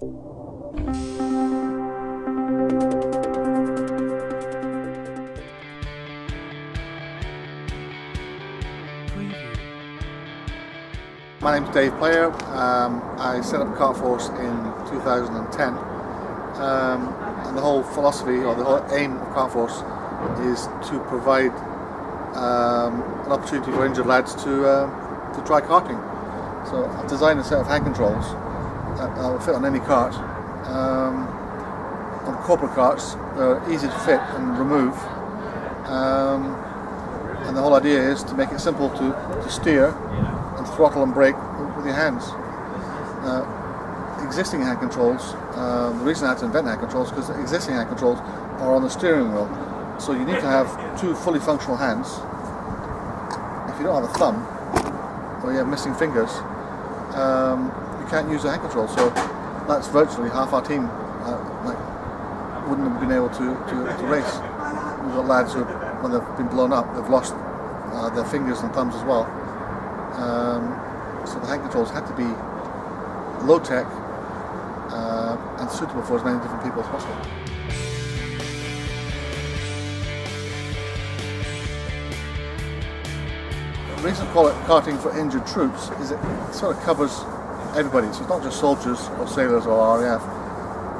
My name's Dave Player. I set up KartForce in 2010, and the whole philosophy or the whole aim of KartForce is to provide an opportunity for injured lads to try karting. So I've designed a set of hand controls that will fit on any kart. On corporate karts, they're easy to fit and remove, and the whole idea is to make it simple to steer and throttle and brake with your hands. Existing hand controls, the reason I had to invent hand controls is because the existing hand controls are on the steering wheel. So you need to have two fully functional hands. If you don't have a thumb, or you have missing fingers, you can't use the hand control. So that's virtually half our team wouldn't have been able to race. We've got lads who, when they've been blown up, they've lost their fingers and thumbs as well. So the hand controls had to be low tech and suitable for as many different people as possible. The reason I call it karting for injured troops is it sort of covers everybody. So it's not just soldiers or sailors or RAF.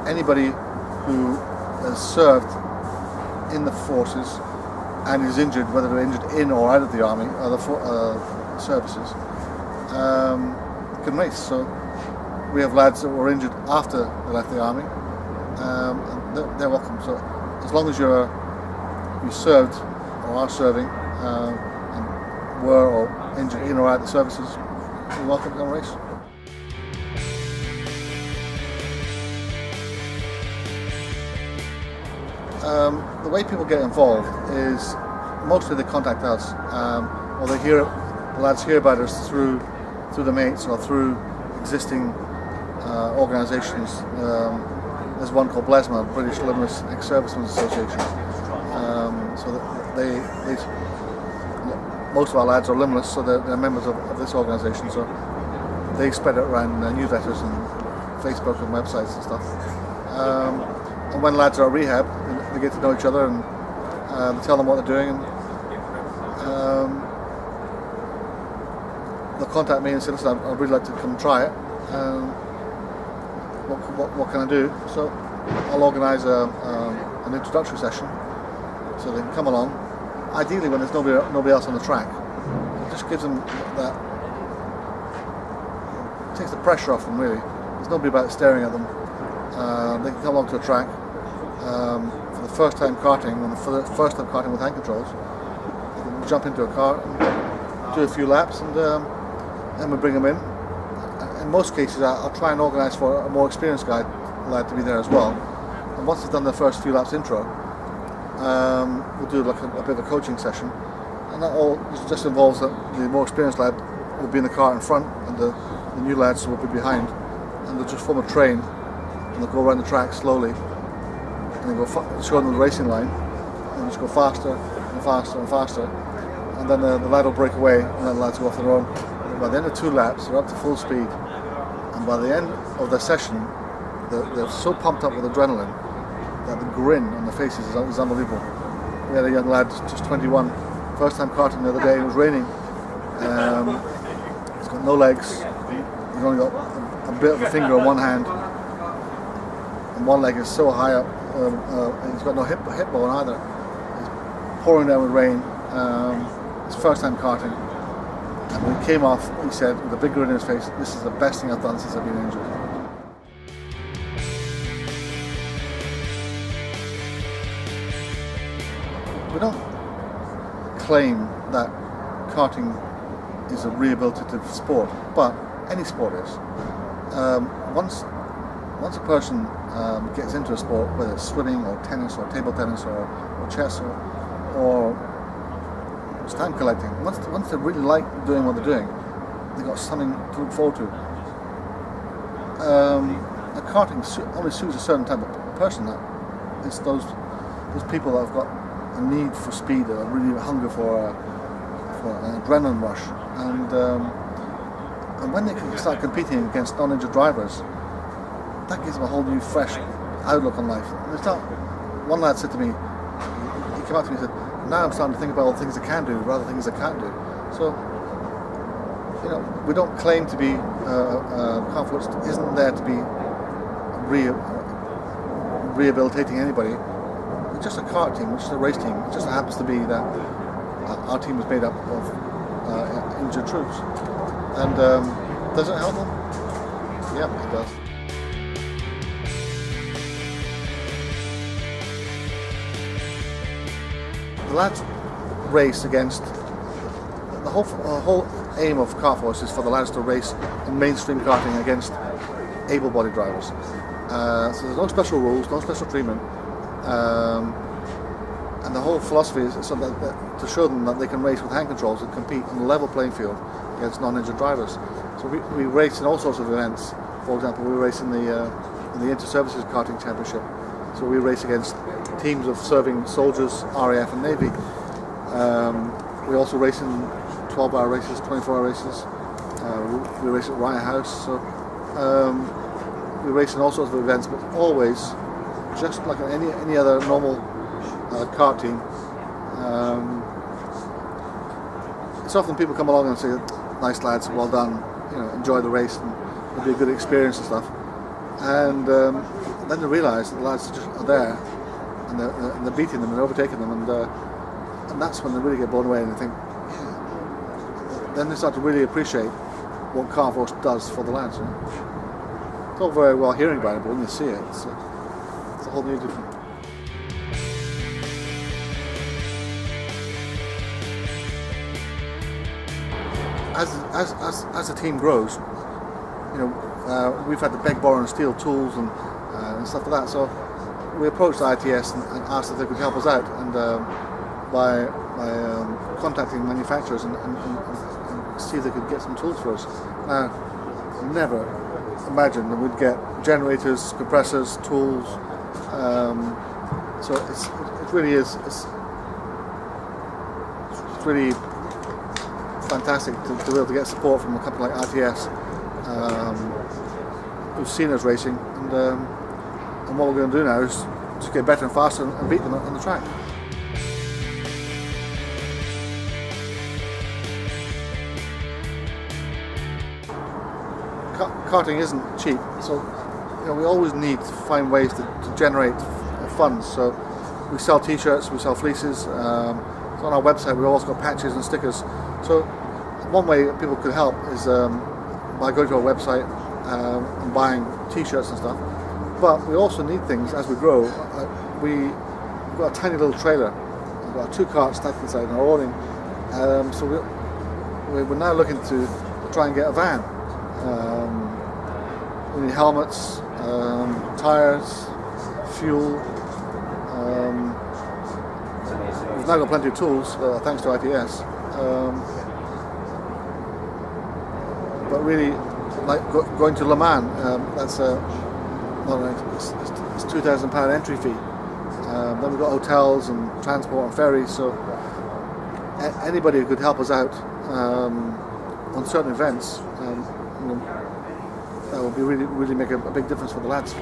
Anybody who has served in the forces and is injured, whether they're injured in or out of the army or the services, can race. So we have lads that were injured after they left the army, and they're welcome. So as long as you served or are serving and were or injured in or out of the services, you're welcome to come race. The way people get involved is mostly they contact us, or the lads hear about us through the mates or through existing organisations. There's one called BLESMA, British Limbless Ex-Servicemen's Association. So most of our lads are limbless, so they're members of this organisation. So they spread it around newsletters and Facebook and websites and stuff. And when lads are at rehab, they get to know each other and they tell them what they're doing, and they'll contact me and say, listen, I'd really like to come try it. What can I do? So I'll organise an introductory session so they can come along. Ideally when there's nobody else on the track. It just gives them that, takes the pressure off them really. There's nobody about staring at them. They can come along to a track for the first time karting, and for the first time karting with hand controls. They can jump into a car and do a few laps, and then we bring them in. In most cases, I'll try and organise for a more experienced guy lad to be there as well. And once they've done their first few laps intro, we'll do like a bit of a coaching session, and that all just involves that the more experienced lad will be in the car in front, and the new lads will be behind, and they'll just form a train, and they'll go around the track slowly, and they go show them the racing line, and just go faster and faster and faster, and then the lad will break away, and then the lads go off their own. And by the end of 2 laps, they're up to full speed, and by the end of the session, they're so pumped up with adrenaline that the grin on their faces is unbelievable. We had a young lad, just 21, first time karting the other day. It was raining. He's got no legs. He's only got a bit of a finger on one hand, and one leg is so high up. He's got no hip bone either. He's pouring down with rain. His first time karting, and when he came off, he said with a big grin on his face, "This is the best thing I've done since I've been injured." We don't claim that karting is a rehabilitative sport, but any sport is. Once a person gets into a sport, whether it's swimming or tennis or table tennis or chess or stamp collecting, once they really like doing what they're doing, they've got something to look forward to. Karting only suits a certain type of person. That it's those people that have got a need for speed, a really hunger for an adrenaline rush, and when they can start competing against non-injured drivers, that gives them a whole new, fresh outlook on life. And it's not. One lad said to me, he came up to me and said, "Now I'm starting to think about all the things I can do rather than things I can't do." So, we don't claim to be KartForce isn't there to be rehabilitating anybody. We're just a kart team, we're just a race team. It just happens to be that our team is made up of injured troops. And does it help them? Yeah, it does. The lads race against the whole aim of KartForce is for the lads to race in mainstream karting against able-bodied drivers. So there's no special rules, no special treatment, and the whole philosophy is so that to show them that they can race with hand controls and compete on a level playing field against non-injured drivers. So we race in all sorts of events. For example, we race in the Inter-Services Karting Championship. So we race against teams of serving soldiers, RAF and Navy. We also race in 12-hour races, 24-hour races. We race at Riot House. So we race in all sorts of events, but always, just like any other normal kart team. It's often people come along and say, "Nice lads, well done, enjoy the race, and it'll be a good experience and stuff." And then they realise that the lads just are there, and they're beating them and overtaking them, and that's when they really get blown away and they think, yeah. Then they start to really appreciate what KartForce does for the lads. It's all very well hearing about it, but when you see it, it's a whole new different. As the team grows, we've had to beg, borrow and steal tools and stuff like that. So we approached the ITS and asked if they could help us out, and by contacting manufacturers and see if they could get some tools for us. Now, never imagined that we'd get generators, compressors, tools. So it really is. It's really fantastic to be able to get support from a company like RTS, who've seen us racing, and what we're going to do now is to get better and faster and beat them on the track. Karting isn't cheap, so we always need to find ways to generate funds. So we sell T-shirts, we sell fleeces. So on our website we've also got patches and stickers. So one way that people could help is by going to our website and buying T-shirts and stuff. But we also need things as we grow. We've got a tiny little trailer. We've got 2 carts stacked inside our awning. So we're now looking to try and get a van. We need helmets, tyres, fuel. We've now got plenty of tools thanks to ITS. But really, like going to Le Mans, that's it's £2,000 entry fee. Then we've got hotels and transport and ferries. So anybody who could help us out on certain events, that would be really make a big difference for the lads.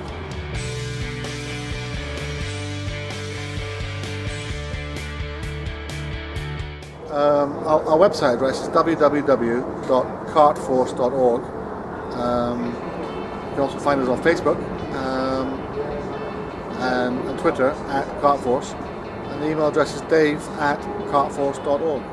Our website address is www.KartForce.org. You can also find us on Facebook and Twitter @KartForce, and the email address is dave@KartForce.org.